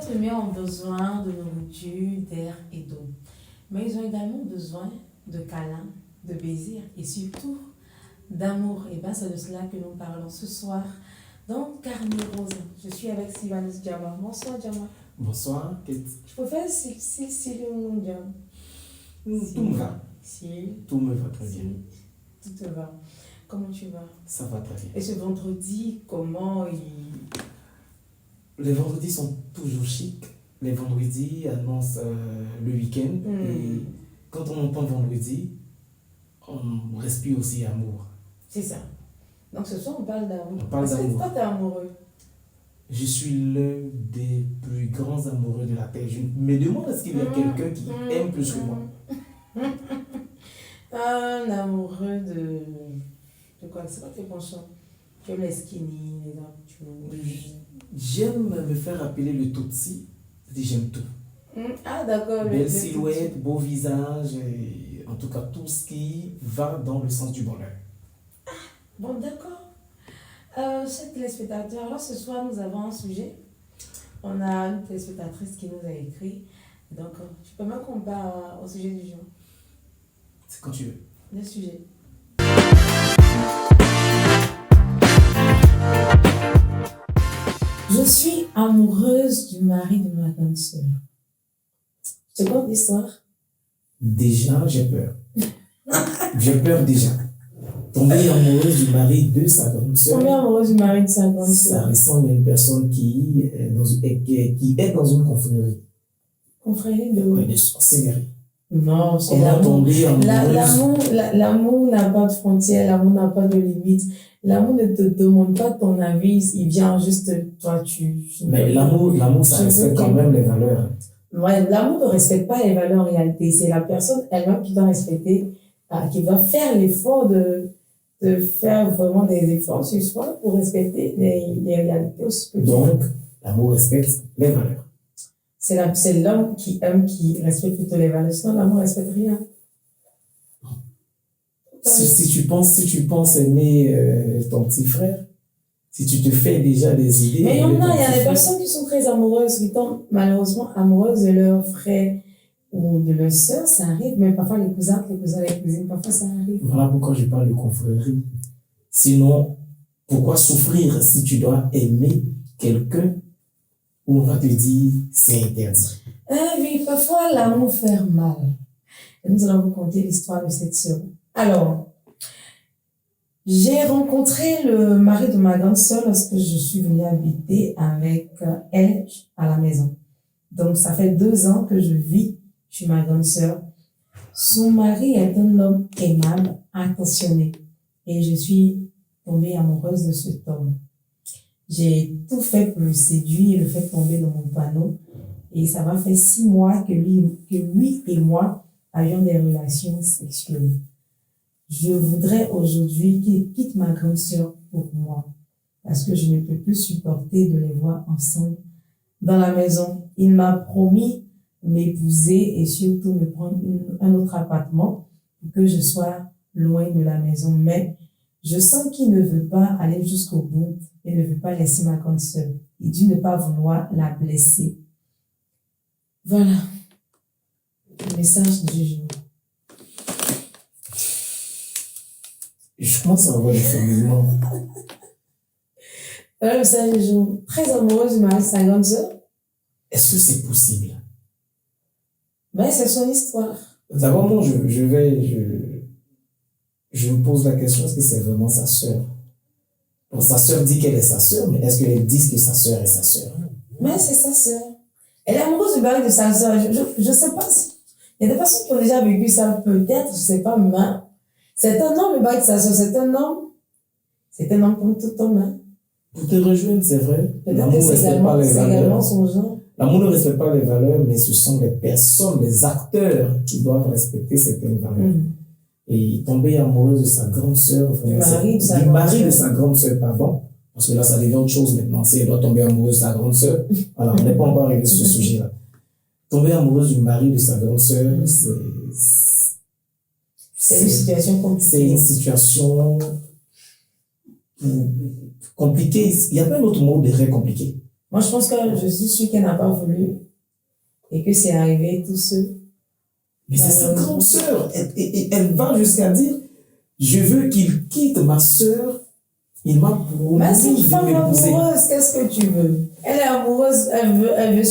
êtres humains ont besoin de nourriture, d'air et d'eau. Mais ils ont également besoin de câlins, de baisers et surtout d'amour. Et bien, c'est de cela que nous parlons ce soir. Donc, Carnet Rose, je suis avec Sylvanus Diama. Bonsoir, Diama. Bonsoir, Kate. Je préfère Céline Diama. Tout me va. Tout me va très bien. Tout te va. Comment tu vas? Ça va très bien. Et ce vendredi, comment Les vendredis sont toujours chics. Les vendredis annoncent le week-end. Et quand on entend vendredi, on respire aussi amour. C'est ça. Donc ce soir, on parle d'amour. On parle d'amour. Toi, t'es amoureux? Je suis l'un des plus grands amoureux de la terre. Je me demande est-ce qu'il y a quelqu'un qui aime plus que moi. Un amoureux de quoi? C'est quoi tes penchants? Tu aimes les skinny, les abdos? J'aime me faire appeler le Tutsi. C'est-à-dire j'aime tout. Ah d'accord. Belle silhouette, beau visage, et en tout cas tout ce qui va dans le sens du bonheur. Bon, d'accord. Chers téléspectateurs, alors ce soir nous avons un sujet. On a une téléspectatrice qui nous a écrit. Donc, tu peux même qu'on parle au sujet du jour. C'est quand tu veux. Le sujet. Je suis amoureuse du mari de ma grande sœur. Tu te l'histoire? Déjà, j'ai peur. J'ai peur déjà. Tomber amoureuse du mari de sa grande sœur. Tomber amoureuse du mari de sa grande sœur. Ça ressemble à une personne qui est dans une confrérie. Confrérie de Oui, de sorcellerie. Non, c'est Comment l'amour. tomber amoureuse? L'amour n'a pas de frontières, l'amour n'a pas de limites. L'amour ne te demande pas ton avis, il vient juste, toi, Mais l'amour, ça respecte quand même les valeurs. Ouais, l'amour ne respecte pas les valeurs en réalité. C'est la personne elle-même qui doit respecter, qui doit faire l'effort de faire vraiment des efforts sur soi pour respecter les réalités aussi. Donc, l'amour respecte les valeurs. C'est l'homme qui aime, qui respecte plutôt les valeurs. Sinon, l'amour ne respecte rien. Si tu penses aimer ton petit frère, si tu te fais déjà des idées. Mais il y a des personnes qui sont très amoureuses, qui tombent malheureusement amoureuses de leur frère ou de leur sœur, ça arrive, mais parfois les cousins, les cousines, parfois ça arrive. Voilà pourquoi je parle de confrérie. Sinon, pourquoi souffrir si tu dois aimer quelqu'un où on va te dire c'est interdit? Oui, parfois l'amour fait mal. Et nous allons vous conter l'histoire de cette sœur. Alors, j'ai rencontré le mari de ma grande sœur lorsque je suis venue habiter avec elle à la maison. Donc, ça fait 2 ans que je vis chez ma grande sœur. Son mari est un homme aimable, attentionné. Et je suis tombée amoureuse de cet homme. J'ai tout fait pour le séduire et le faire tomber dans mon panneau. Et ça m'a fait 6 mois que lui et moi avions des relations sexuelles. Je voudrais aujourd'hui qu'il quitte ma grande sœur pour moi, parce que je ne peux plus supporter de les voir ensemble dans la maison. Il m'a promis m'épouser et surtout me prendre un autre appartement pour que je sois loin de la maison. Mais je sens qu'il ne veut pas aller jusqu'au bout et ne veut pas laisser ma grande sœur. Il dit ne pas vouloir la blesser. Voilà le message du jour. Je pense avoir des frémissements. Voilà le message du jour. Très amoureuse de sa grande sœur. Est-ce que c'est possible? Ben, c'est son histoire. D'abord, moi, je me pose la question, est-ce que c'est vraiment sa sœur? Bon, sa sœur dit qu'elle est sa sœur, mais est-ce qu'elle dit que sa sœur est sa sœur? Mais c'est sa sœur. Elle est amoureuse du mari de sa sœur. Je sais pas si. Il y a des personnes qui ont déjà vécu ça, peut-être, je sais pas, mais c'est un homme, le mari de sa sœur, c'est un homme. C'est un homme comme tout homme. Hein. Pour te rejoindre, c'est vrai. L'amour ne respecte pas les valeurs. Son genre. L'amour ne respecte pas les valeurs, mais ce sont les personnes, les acteurs qui doivent respecter certaines valeurs. Et tomber amoureuse de sa grande sœur, du mari de sa grande sœur, pardon, parce que là, ça devient autre chose maintenant. Si elle doit tomber amoureuse de sa grande sœur, alors on n'est pas encore arrivé sur ce sujet-là. Tomber amoureuse du mari de sa grande sœur, c'est une situation compliquée. C'est une situation compliquée. Il n'y a pas un autre mot de très compliqué. Moi, je pense que je suis sûre qu'elle n'a pas voulu et que c'est arrivé tout seul. Mais c'est sa grande sœur. Elle va jusqu'à dire, je veux qu'il quitte ma sœur. Il m'a promis Mais c'est une de femme m'épouser. amoureuse, qu'est-ce que tu veux? Elle est amoureuse, elle veut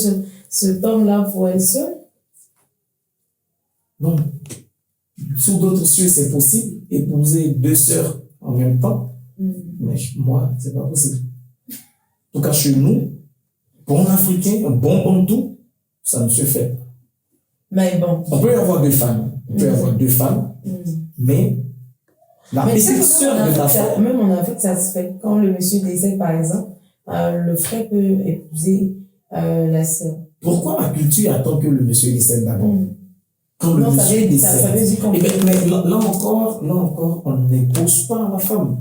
cet homme-là pour elle seule. Non. Sous d'autres cieux, c'est possible. Épouser deux sœurs en même temps. Mais moi, c'est pas possible. En tout cas, chez nous, bon Africain, un bon bantou, ça ne se fait. Mais bon. On peut y avoir deux femmes. On peut y avoir deux femmes. Mais la petite sœur de ta femme. Même en Afrique, ça se fait. Quand le monsieur décède, par exemple, le frère peut épouser la sœur. Pourquoi la culture attend que le monsieur décède d'abord? Quand le monsieur décède. Mais là encore, on n'épouse pas la femme.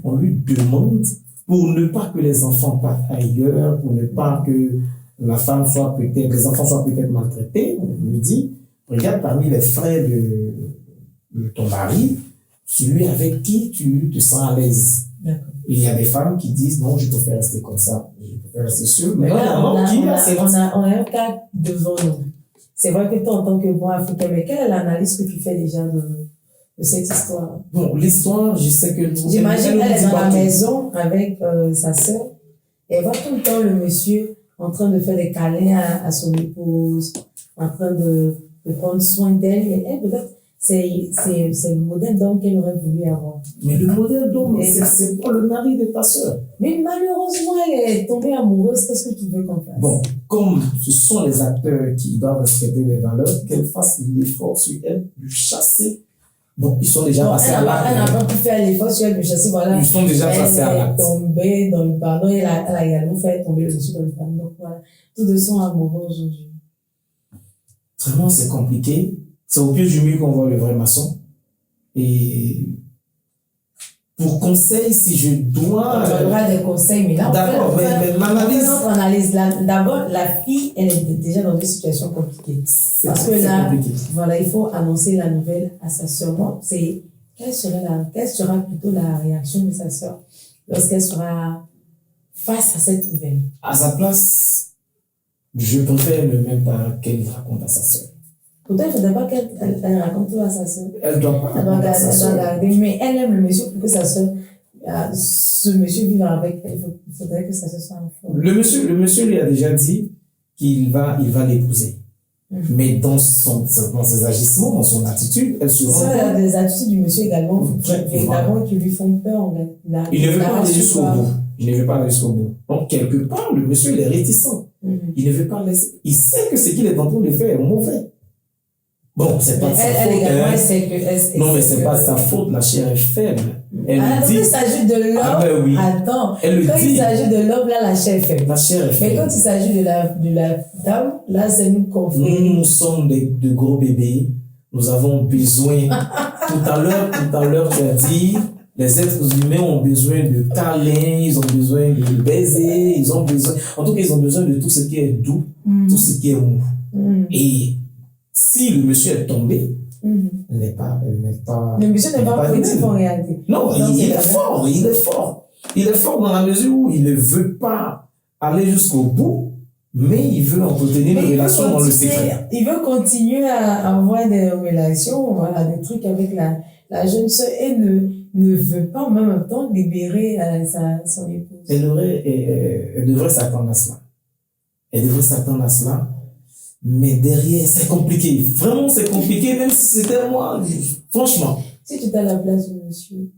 On lui demande, pour ne pas que les enfants partent ailleurs, pour ne pas que les enfants soient peut-être maltraités, on lui dit, regarde parmi les frères de ton mari, celui avec qui tu te sens à l'aise. Il y a des femmes qui disent, non, je préfère rester comme ça, je préfère rester seule. Mais là, on a un cas devant nous. C'est vrai que toi, en tant que bon Africain, mais quelle est l'analyse que tu fais déjà de cette histoire? Bon, l'histoire, je sais que... J'imagine qu'elle est dans la maison avec sa sœur et elle voit tout le temps le monsieur en train de faire des câlins à son épouse, en train de prendre soin d'elle. Et elle, peut-être, c'est le modèle d'homme qu'elle aurait voulu avoir. Mais le modèle d'homme, c'est pas le mari de ta sœur. Mais malheureusement, elle est tombée amoureuse. Qu'est-ce que tu veux qu'on fasse? Bon, comme ce sont les acteurs qui doivent respecter les valeurs, qu'elle fasse l'effort sur elle de chasser. Bon, ils sont déjà passés à l'acte. Elle n'a pas pu faire l'effort sur elle de chasser, voilà. Ils sont déjà passés à l'acte. Elle est tombée dans le pardon. Elle a également fait tomber le monsieur dans le pardon. Donc voilà, tous deux sont amoureux aujourd'hui. Vraiment, c'est compliqué. C'est au pied du mur qu'on voit le vrai maçon. Et pour conseil, si je dois... On aura des conseils, mais là, d'accord, mais l'analyse. D'abord, la fille, elle est déjà dans une situation compliquée. Parce que là, compliqué. Voilà, il faut annoncer la nouvelle à sa sœur. Quelle sera plutôt la réaction de sa sœur lorsqu'elle sera face à cette nouvelle? À sa place, je préfère ne même pas qu'elle raconte à sa sœur. Pourtant, il ne faudrait pas qu'elle raconte tout à sa sœur. Elle doit pas raconter à sa sœur. Mais elle aime le monsieur pour que sa sœur, ce monsieur vive avec elle. Il faudrait que sa sœur soit en le monsieur lui a déjà dit qu'il va l'épouser. Mais dans ses agissements, dans son attitude, elle se rend compte. Il y a des attitudes du monsieur également, qui lui font peur. Il ne veut pas aller jusqu'au bout. Il ne veut pas aller jusqu'au bout. Donc, quelque part, le monsieur, il est réticent. Il ne veut pas laisser. Il sait que ce qu'il est en train de faire est mauvais. Bon, c'est pas sa faute. Non, mais c'est pas sa faute. La chair est faible. Elle quand il s'agit de l'homme, attends. Quand il s'agit de l'homme, là, la chair est faible. La chair est faible. Mais quand il s'agit de la dame, là, c'est une confrérie. Nous sommes de gros bébés. Nous avons besoin. Tout à l'heure, tu as dit, les êtres humains ont besoin de câlins, ils ont besoin de baiser, en tout cas, ils ont besoin de tout ce qui est doux, tout ce qui est mou. Et si le monsieur est tombé, le monsieur n'est pas positif en réalité. Non, il est fort. Il est fort dans la mesure où il ne veut pas aller jusqu'au bout, mais il veut entretenir une relation dans le secret. Il veut continuer à avoir des relations, voilà, des trucs avec la jeune sœur et ne veut pas en même temps libérer son épouse. Elle devrait s'attendre à cela. Mais derrière, c'est compliqué. Vraiment, c'est compliqué, même si c'était moi. Franchement. Si tu étais à la place du monsieur.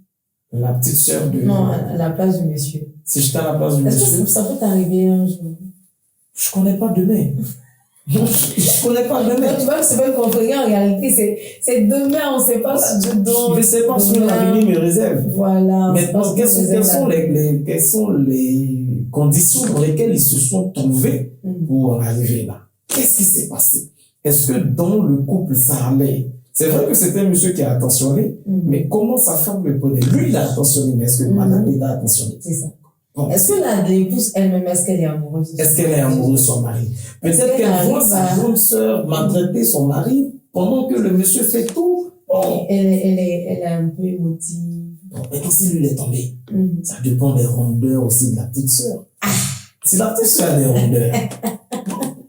La petite sœur de... Non, à la place du monsieur. Si j'étais à la place du monsieur. Est-ce que ça peut t'arriver un jour? Je connais pas demain. Non, je connais pas demain. Tu vois que c'est pas une confrérie en réalité. C'est demain, on ne sait pas ce dont... Je ne sais pas ce que l'avenir me réserve. Voilà. Maintenant, quelles sont les conditions dans lesquelles ils se sont trouvés pour en arriver là? Qu'est-ce qui s'est passé? Est-ce que dans le couple, ça allait? C'est vrai que c'était un monsieur qui a attentionné, mais comment sa femme le prenait? Lui, il a attentionné, mais est-ce que madame il a attentionné? C'est ça. Bon. Est-ce que l'épouse elle-même, est-ce qu'elle est amoureuse? Est-ce qu'elle est amoureuse de son mari? Peut-être qu'elle voit sa grande sœur maltraiter son mari pendant que le monsieur fait tout. Bon. Elle est un peu émotive. Bon, et quand si lui est tombé, ça dépend des rondeurs aussi de la petite sœur. Si la petite soeur a des rondeurs,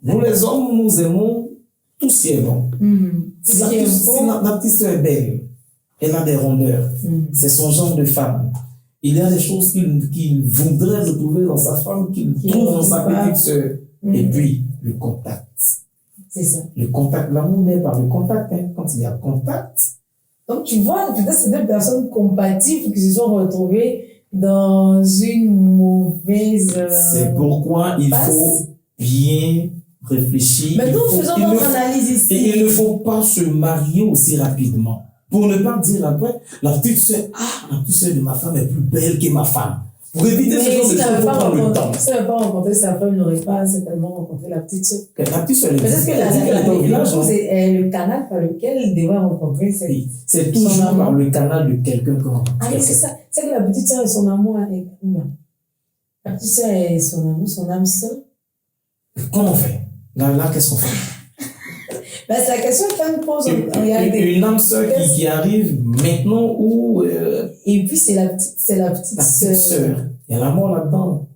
nous les hommes, nous aimons tout ce qui est bon. Si la petite soeur est belle, elle a des rondeurs, c'est son genre de femme. Il y a des choses qu'il voudrait retrouver dans sa femme, qu'il trouve dans sa petite soeur. Et puis, le contact. C'est ça. Le contact, l'amour naît par le contact. Hein. Quand il y a contact. Donc, tu vois, peut-être c'est deux personnes compatibles qui se sont retrouvées dans une mauvaise. C'est pourquoi il faut bien réfléchir. Mais nous faisons notre analyse ici. Et il ne faut pas se marier aussi rapidement. Pour ne pas dire après, la petite soeur de ma femme est plus belle que ma femme. Pour éviter ce genre de choses, il faut prendre le temps. Si elle n'avait pas rencontré sa femme, il n'aurait pas certainement rencontré la petite soeur. La petite soeur, peut-être que c'est le canal par lequel il devrait rencontrer cette. Oui, c'est toujours par le canal de quelqu'un qu'on rencontre. Ah, mais c'est ça. C'est que la petite soeur et son amour avec la petite soeur et son amour, son âme sœur. Comment on fait? Là, qu'est-ce qu'on fait? Ben, c'est la question qu'on me pose en réalité. Une âme sœur qui arrive maintenant ou. Et puis, c'est la petite sœur. Il y a l'amour là-dedans.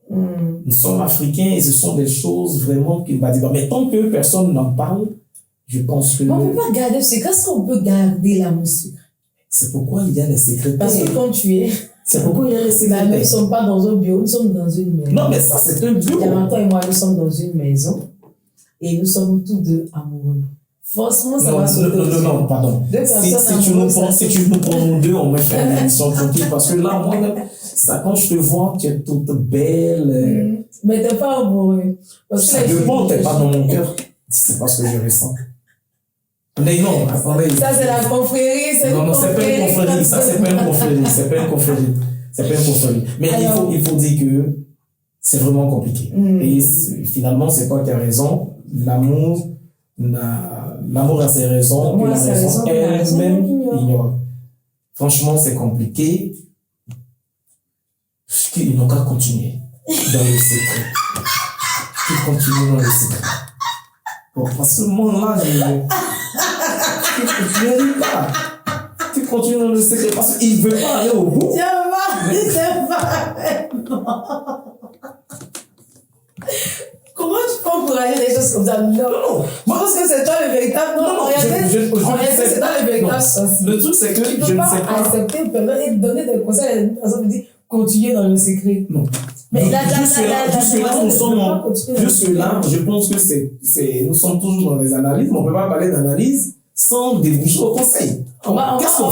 Nous sommes africains et ce sont des choses vraiment qui va dire. Mais tant que personne n'en parle, je pense que. Mais on ne peut pas garder le secret. Est-ce qu'on peut garder l'amour secret? C'est pourquoi il y a des secrets. Parce que quand tu es. C'est pourquoi il y a des secrets. Nous ne sommes pas dans un bureau, nous sommes dans une maison. Non, mais ça, c'est un bureau. Diamanton et moi, nous sommes dans une maison. Et nous sommes tous deux amoureux. Forcément, ça va sauter. Non, pardon. Si tu nous prends nous deux, on va faire une émission tranquille. Parce que là, moi, ça, quand je te vois, tu es toute belle. Mais tu n'es pas amoureux. Ça dépend, tu n'es pas dans mon cœur. C'est pas ce que je ressens. Mais non, attendez. Ça, c'est la confrérie. Non, c'est pas une confrérie. Ça, c'est pas une confrérie. C'est pas une confrérie. Mais il faut dire que c'est vraiment compliqué. Et finalement, c'est toi qui as raison. L'amour a ses raisons, et la raison elle-même ignore. Franchement, c'est compliqué. Ils n'ont qu'à continuer dans le secret. Qu'ils continuent dans le secret. Bon, parce que moi, là, je n'y arrive pas. Tu continues dans le secret parce qu'il ne veut pas aller au bout. Comment tu peux encourager des choses comme ça? Non. Moi, parce que c'est toi le véritable. Non, en réalité, c'est toi le véritable. Le truc, c'est que je ne sais pas. Accepter, et donner des conseils à une personne qui dit continuer dans le secret. Non. Mais jusque-là, je pense que nous sommes toujours dans les analyses, mais on ne peut pas parler d'analyse sans déboucher au conseil. Qu'est-ce qu'on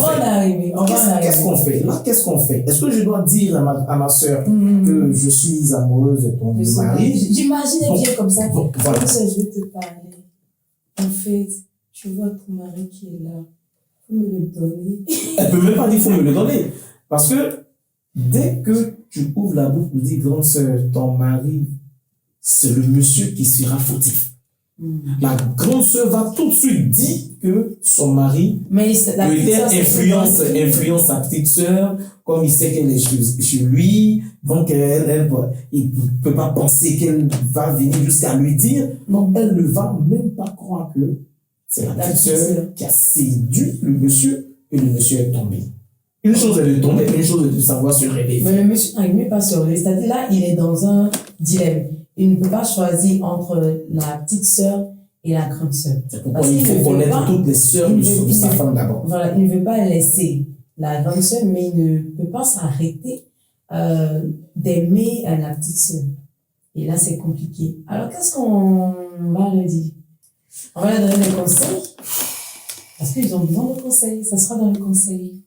fait? Là, qu'est-ce qu'on fait? Est-ce que je dois dire à ma soeur que je suis amoureuse de ton mari? J'imagine bien comme ça. Bon, voilà. Je vais te parler. En fait, tu vois ton mari qui est là. Il faut me le donner. Elle ne peut même pas dire qu'il faut me le donner. Parce que dès que tu ouvres la bouche pour dire, grande soeur, ton mari, c'est le monsieur qui sera fautif. La grande sœur va tout de suite dire que son mari peut-être influence sa petite sœur, comme il sait qu'elle est chez lui, donc il ne peut pas penser qu'elle va venir jusqu'à lui dire. Non, elle ne va même pas croire que c'est la petite sœur qui a séduit le monsieur et le monsieur est tombé. Une chose est de tomber, mais une chose est de savoir se réveiller. Mais le monsieur n'arrive pas sur lui. C'est-à-dire là, il est dans un dilemme. Il ne peut pas choisir entre la petite sœur et la grande sœur. C'est pourquoi il faut connaître toutes les sœurs de sa femme d'abord. Voilà, il ne veut pas laisser la grande sœur, mais il ne peut pas s'arrêter d'aimer la petite sœur. Et là, c'est compliqué. Alors, qu'est-ce qu'on va leur dire? On va leur donner des conseils. Parce qu'ils ont besoin de conseils. Ça sera dans le conseil.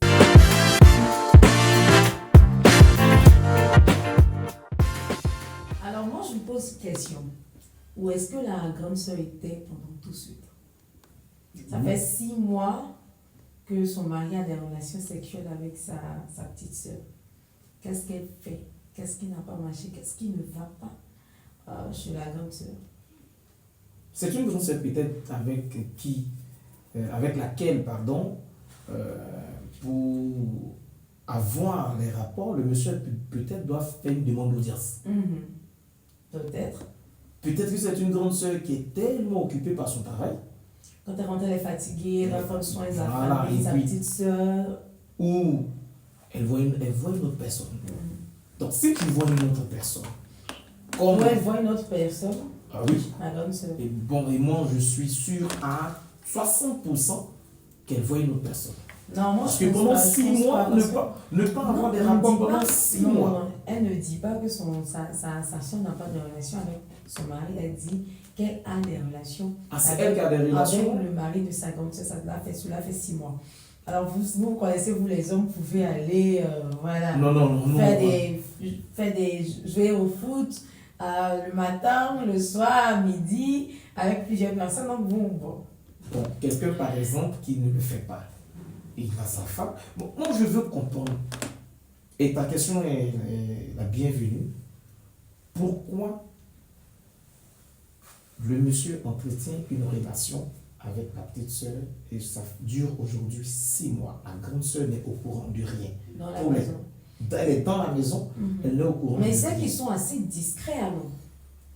Alors, moi, je me pose une question. Où est-ce que la grande sœur était pendant tout ce temps? Ça fait 6 mois que son mari a des relations sexuelles avec sa petite sœur. Qu'est-ce qu'elle fait? Qu'est-ce qui n'a pas marché? Qu'est-ce qui ne va pas chez la grande sœur? C'est une grande sœur peut-être avec laquelle, pour avoir les rapports, le monsieur peut-être doit faire une demande d'audience. Peut-être. Peut-être que c'est une grande sœur qui est tellement occupée par son travail. Quand elle rentre, elle est fatiguée, elle va prendre soin de sa famille, sa petite sœur. Ou elle voit une autre personne. Donc si tu vois une autre personne, Ou elle voit une autre personne. Ah oui. La grande sœur. Et bon, et moi, je suis sûr à 60% qu'elle voit une autre personne. Non, moi, parce que pendant 6 mois, ne pas avoir des rapports pendant 6 mois. Non, elle ne dit pas que sa soeur n'a pas de relation avec son mari. Elle dit qu'elle a des relations, elle qui a des relations avec le mari de sa grande soeur. Cela fait 6 mois. Alors, vous connaissez, vous les hommes, vous pouvez aller, voilà, jouer au foot le matin, le soir, à midi, avec plusieurs personnes. Donc, bon. Bon, quelqu'un, par exemple, qui ne le fait pas. Il a sa femme. Bon, moi, je veux comprendre. Et ta question est la bienvenue. Pourquoi le monsieur entretient une relation avec la petite sœur et ça dure aujourd'hui 6 mois. La grande sœur n'est au courant de rien. Dans la maison. Elle est dans la maison, elle n'est au courant. Mais c'est qu'ils sont assez discrets alors.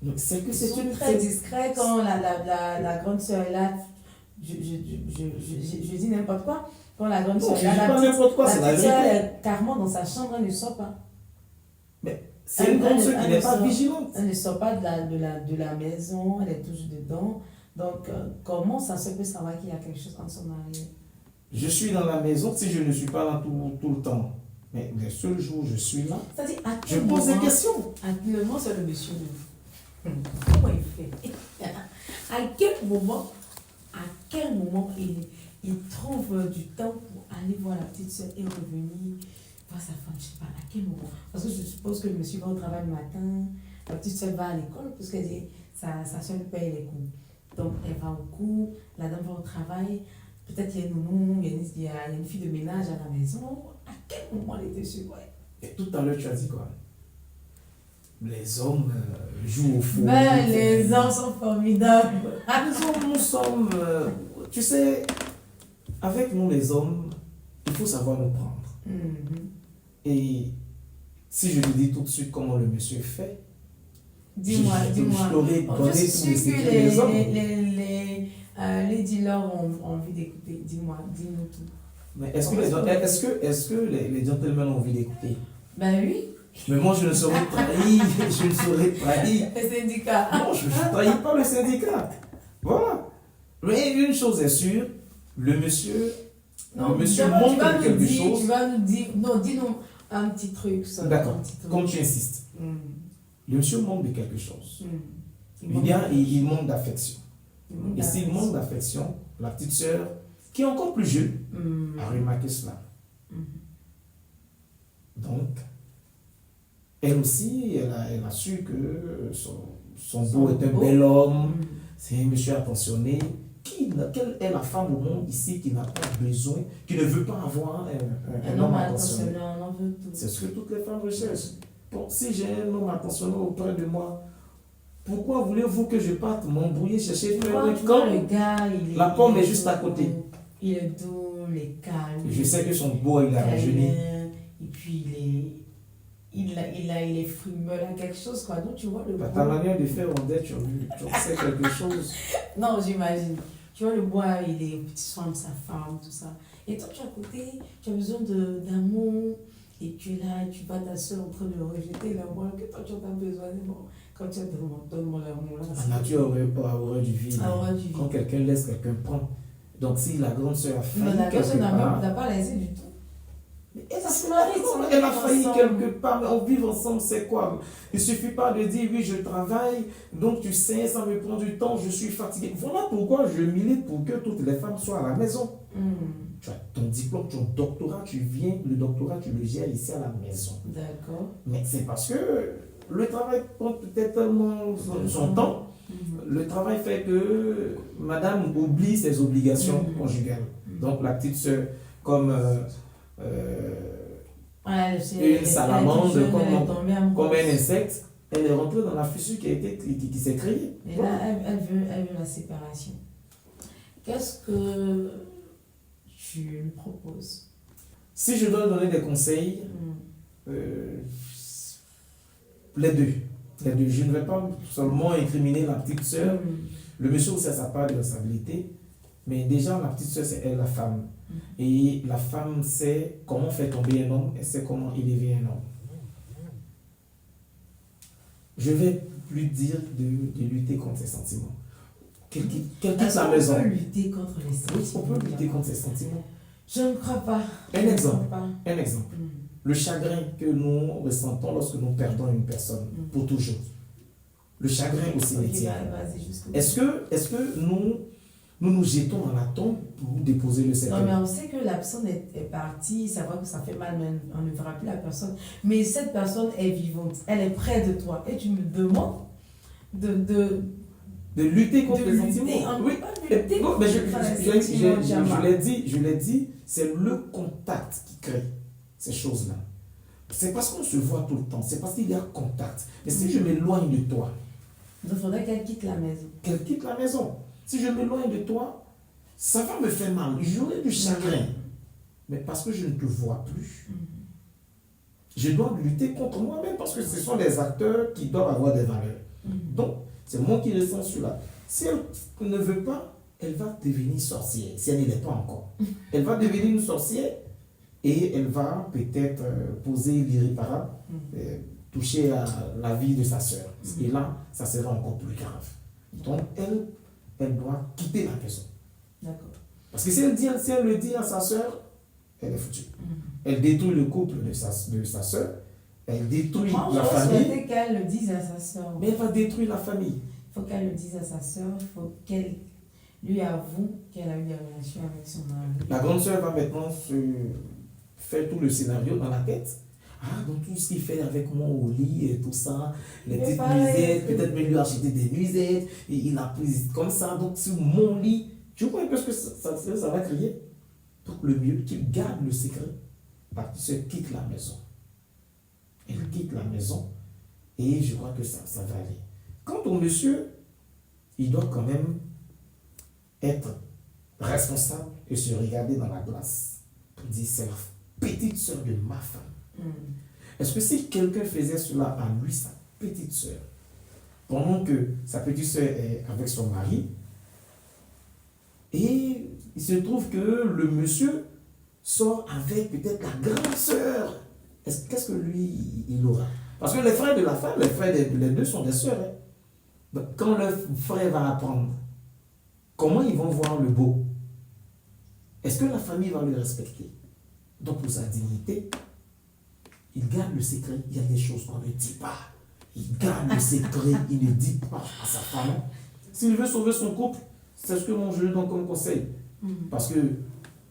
Donc c'est que c'est une très discret quand la grande sœur est là. Je dis n'importe quoi. Quand la grande sœur est là, la petite sœur est carrément dans sa chambre, elle ne sort pas. Mais c'est une grande sœur qui n'est pas vigilante. Elle ne sort pas de la maison, elle est toujours dedans. Donc, comment ça se peut savoir qu'il y a quelque chose entre son mari? Je suis dans la maison si je ne suis pas là tout le temps. Mais le seul jour où je suis là, je pose des questions. Actuellement, c'est le monsieur. Comment il fait? À quel moment il trouve du temps pour aller voir la petite soeur et revenir voir sa femme? Je ne sais pas, à quel moment? Parce que je suppose que le monsieur va au travail le matin, la petite soeur va à l'école, parce que sa soeur lui paye les cours. Donc, elle va au cours, la dame va au travail, peut-être il y a une nounou, il y a une fille de ménage à la maison. À quel moment elle était sur quoi? Et tout à l'heure, tu as dit quoi? Les hommes jouent au foot. Ben, les hommes sont formidables. Les hommes, nous sommes... tu sais, avec nous les hommes, il faut savoir nous prendre. Et si je te dis tout de suite comment le monsieur fait, dis-moi. Je t'aurais donné tous les secrets des hommes. Les dealers ont envie d'écouter. Dis-nous tout. Mais est-ce que les gentlemen ont envie d'écouter? Ben oui. Mais moi, je ne serais trahi. Je ne serais trahi. Le syndicat. Non, je ne trahis pas le syndicat. Voilà. Mais une chose est sûre, le monsieur montre quelque chose. Tu vas nous dire, non, dis-nous un petit truc. D'accord, comme tu insistes. Le monsieur manque de quelque chose. Il manque d'affection. Et s'il manque d'affection, la petite sœur, qui est encore plus jeune, a remarqué cela. Donc, elle aussi, elle a su que son beau est un bel homme, c'est un monsieur attentionné. Quelle est la femme au monde ici qui n'a pas besoin, qui ne veut pas avoir un homme attentionné? C'est ce que toutes les femmes recherchent. Bon, si j'ai un homme attentionné auprès de moi, pourquoi voulez-vous que je parte m'embrouiller, chercher quand le gars, la pomme est juste à côté. Il est doux, il est calme. Je sais que son beau, il a rajeuni. Et puis il est frimeux, il a quelque chose quoi. Donc tu vois le bois. Ta manière de faire on dit, tu sais quelque chose. Non, j'imagine. Tu vois le bois, il est petit soin de sa femme, tout ça. Et toi, tu es à côté, tu as besoin d'amour. Et tu es là, tu vas ta soeur en train de rejeter l'amour que toi tu as besoin de moi. Quand tu as donne-moi l'amour là. La nature aurait pas horreur du vide. Quand quelqu'un laisse quelqu'un prendre. Donc si la grande soeur a failli quelque part. Elle n'a pas laissé du tout. Mais elle a failli quelque part, mais on vit ensemble, c'est quoi? Il ne suffit pas de dire oui, je travaille, donc tu sais, ça me prend du temps, je suis fatigué. Voilà pourquoi je milite pour que toutes les femmes soient à la maison. Tu as ton diplôme, ton doctorat, le doctorat, tu le gères ici à la maison. D'accord. Mais c'est parce que le travail prend peut-être tellement son temps. Le travail fait que madame oublie ses obligations conjugales. Donc la petite soeur, comme une salamandre, comme un insecte, elle est rentrée dans la fissure qui s'est créée. Et là, elle veut la séparation. Qu'est-ce que tu lui proposes? Si je dois donner des conseils, les deux. Je ne vais pas seulement incriminer la petite sœur. Le monsieur aussi a sa part de responsabilité. Mais déjà, la petite sœur, c'est elle, la femme. Et la femme sait comment faire tomber un homme et sait comment élever un homme. je vais lui dire de lutter contre ses sentiments. Qu'elle quitte la maison. On peut lutter contre les sentiments. On peut lutter contre ses sentiments. Je ne crois pas. Un exemple. Le chagrin que nous ressentons lorsque nous perdons une personne pour toujours. Le chagrin au cimetière. Est-ce que nous jetons dans la tombe pour déposer le cercueil? Non, mais on sait que la personne est partie, ça va que ça fait mal, mais on ne verra plus la personne. Mais cette personne est vivante, elle est près de toi. Et tu me demandes de lutter contre les sentiments. Oui, mais je l'ai dit, c'est le contact qui crée ces choses-là. C'est parce qu'on se voit tout le temps, c'est parce qu'il y a contact. Mais si je m'éloigne de toi, il faudrait qu'elle quitte la maison. Qu'elle quitte la maison. Si je m'éloigne de toi, ça va me faire mal. J'aurai du chagrin. Mais parce que je ne te vois plus, je dois lutter contre moi-même parce que ce sont des acteurs qui doivent avoir des valeurs. Donc, c'est moi qui ressens cela. Si elle ne veut pas, elle va devenir sorcière, si elle ne l'est pas encore. Elle va devenir une sorcière et elle va peut-être poser l'irréparable, toucher à la vie de sa sœur. Et là, ça sera encore plus grave. Donc, elle doit quitter la maison. D'accord. Parce que si elle le dit à sa sœur, elle est foutue. Elle détruit le couple de sa sœur, elle détruit la famille. Je souhaitais qu'elle le dise à sa sœur. Mais elle va détruire la famille. Il faut qu'elle le dise à sa sœur, il faut qu'elle lui avoue qu'elle a eu des relations avec son mari. La grande sœur va maintenant faire tout le scénario dans la tête. Ah, donc tout ce qu'il fait avec moi au lit et tout ça, les petites nuisettes, peut-être même lui acheter des nuisettes, et il a pris comme ça, donc sur mon lit. Tu vois un peu ce que ça va crier? Donc le mieux, qu'il garde le secret, parce qu'il se quitte la maison. Elle quitte la maison, et je crois que ça va aller. Quant au monsieur, il doit quand même être responsable et se regarder dans la glace pour dire c'est la petite sœur de ma femme. Est-ce que si quelqu'un faisait cela à lui, sa petite sœur, pendant que sa petite sœur est avec son mari, et il se trouve que le monsieur sort avec peut-être la grande sœur, qu'est-ce que lui, il aura? Parce que les frères de la femme, les deux sont des sœurs. Donc, quand le frère va apprendre, comment ils vont voir le beau? Est-ce que la famille va le respecter? Donc, pour sa dignité, il garde le secret. Il y a des choses qu'on ne dit pas. Il garde le secret, il ne dit pas à sa femme. S'il veut sauver son couple, c'est ce que moi je lui donne comme conseil. Parce que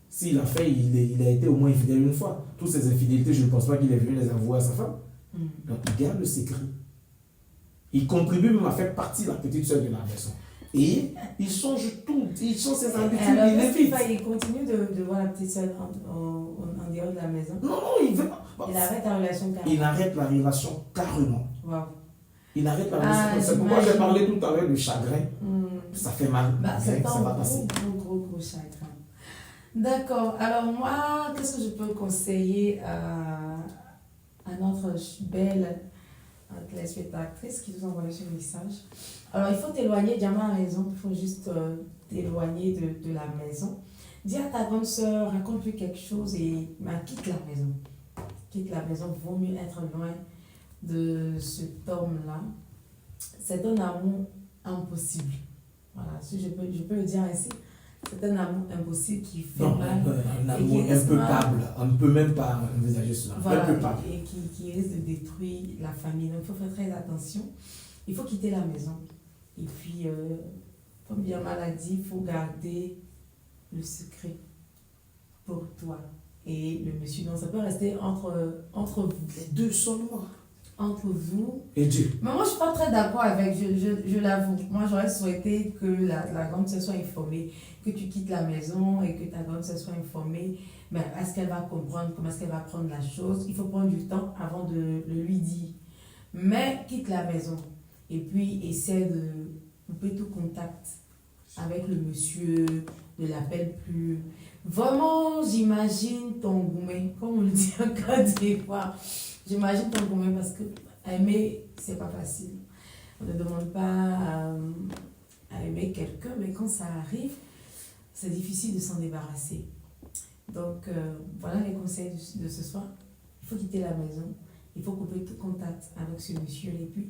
s'il a fait, il a été au moins infidèle une fois. Toutes ces infidélités, je ne pense pas qu'il ait venu les avouer à sa femme. Donc, il garde le secret. Il contribue même à faire partie de la petite sœur de la maison. Et il change tout, il change ses habitudes, il évite. Il continue de voir la petite sœur en dehors de la maison. Non, il veut pas. Il arrête la relation carrément. Il arrête la relation carrément. Wow. Il arrête la relation. C'est pourquoi j'ai parlé tout à l'heure de chagrin. Ça fait mal. C'est ça va passer. Gros chagrin. D'accord. Alors moi, qu'est-ce que je peux conseiller à notre belle téléspectatrice qui nous a envoyé ce message? Alors, il faut t'éloigner, Diamant a raison, il faut juste t'éloigner de la maison. Dis à ta grande sœur, raconte-lui quelque chose et quitte la maison. Quitte la maison, vaut mieux être loin de cet homme-là. C'est un amour impossible. Voilà, si je peux le dire ainsi. C'est un amour impossible qui fait mal. Un amour impeuplable. On ne peut même pas envisager cela. Voilà, et qui risque de détruire la famille. Donc, il faut faire très attention. Il faut quitter la maison. Et puis, comme bien mal a dit, il faut garder le secret pour toi et le monsieur. Donc, ça peut rester entre vous. Les deux seulement. Entre vous. Et Dieu. Mais moi, je ne suis pas très d'accord avec, je l'avoue. Moi, j'aurais souhaité que la grande sœur soit informée, que tu quittes la maison et que ta grande sœur soit informée. Mais est-ce qu'elle va comprendre, comment est-ce qu'elle va prendre la chose? Il faut prendre du temps avant de le lui dire. Mais quitte la maison. Et puis, essaie de couper tout contact avec le monsieur, ne l'appelle plus. Vraiment, j'imagine ton gourmet, comme on le dit encore des fois. J'imagine ton gourmet parce que aimer, c'est pas facile. On ne demande pas à aimer quelqu'un, mais quand ça arrive, c'est difficile de s'en débarrasser. Donc, voilà les conseils de ce soir. Il faut quitter la maison. Il faut couper tout contact avec ce monsieur. Et puis,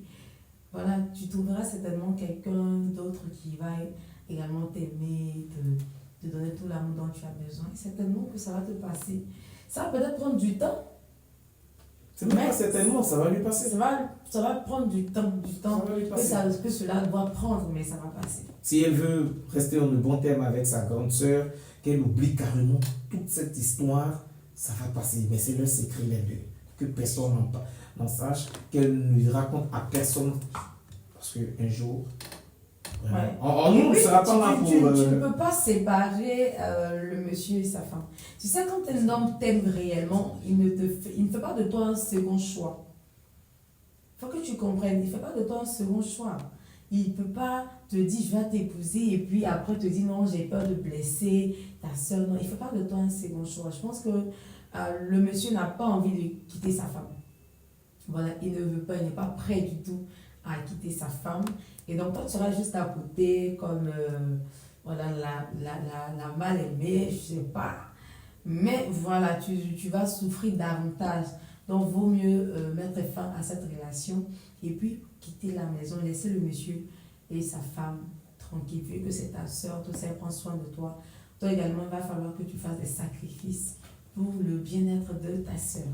voilà, tu trouveras certainement quelqu'un d'autre qui va également t'aimer, te donner tout l'amour dont tu as besoin. Et certainement que ça va te passer. Ça va peut-être prendre du temps. C'est même pas certainement, ça va lui passer. Ça va prendre du temps que cela doit prendre, mais ça va passer. Si elle veut rester en bon terme avec sa grande sœur, qu'elle oublie carrément toute cette histoire, ça va passer. Mais c'est le secret, les deux. Que personne n'en sache, qu'elle ne lui raconte à personne. Parce qu'un jour, ouais. On ne sera pas là pour... Tu ne peux pas séparer le monsieur et sa femme. Tu sais, quand un homme t'aime réellement, il ne fait pas de toi un second choix. Il faut que tu comprennes, il ne fait pas de toi un second choix. Il ne peut pas te dire, je vais t'épouser, et puis après te dire, non, j'ai peur de blesser ta soeur. Non, il ne fait pas de toi un second choix. Je pense que le monsieur n'a pas envie de quitter sa femme. Voilà, il ne veut pas, il n'est pas prêt du tout à quitter sa femme. Et donc, toi, tu seras juste à côté comme voilà, la mal-aimée, je ne sais pas. Mais voilà, tu vas souffrir davantage. Donc, vaut mieux mettre fin à cette relation et puis quitter la maison, laisser le monsieur et sa femme tranquilles. Vu que c'est ta soeur, tout ça, elle prend soin de toi. Toi également, il va falloir que tu fasses des sacrifices pour le bien-être de ta soeur.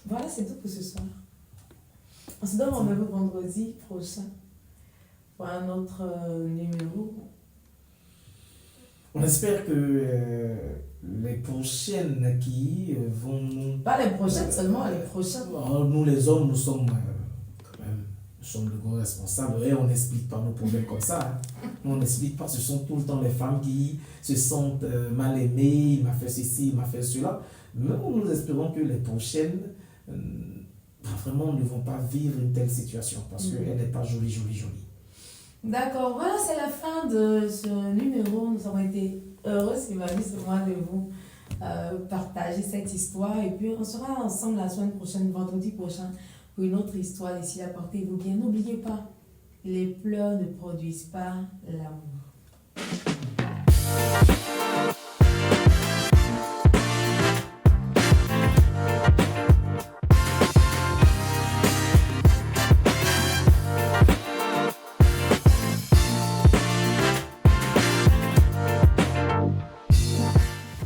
Voilà, c'est tout pour ce soir. On se donne rendez-vous vendredi prochain pour un autre numéro. On espère que les prochaines qui vont nous... Pas les prochaines seulement, les prochaines. Nous les hommes, nous sommes quand même, nous sommes de gros responsables et on n'explique pas nos problèmes comme ça. Hein. On n'explique pas, ce sont tout le temps les femmes qui se sentent mal aimées, il m'a fait ceci, il m'a fait cela. Mais nous espérons que les prochaines vraiment ne vont pas vivre une telle situation parce qu'elle n'est pas jolie. D'accord, voilà, c'est la fin de ce numéro. Nous avons été heureux, Sylvanie, c'est moi de vous partager cette histoire. Et puis, on sera ensemble la semaine prochaine, vendredi prochain, pour une autre histoire. D'ici là, portez-vous bien. N'oubliez pas, les pleurs ne produisent pas l'amour.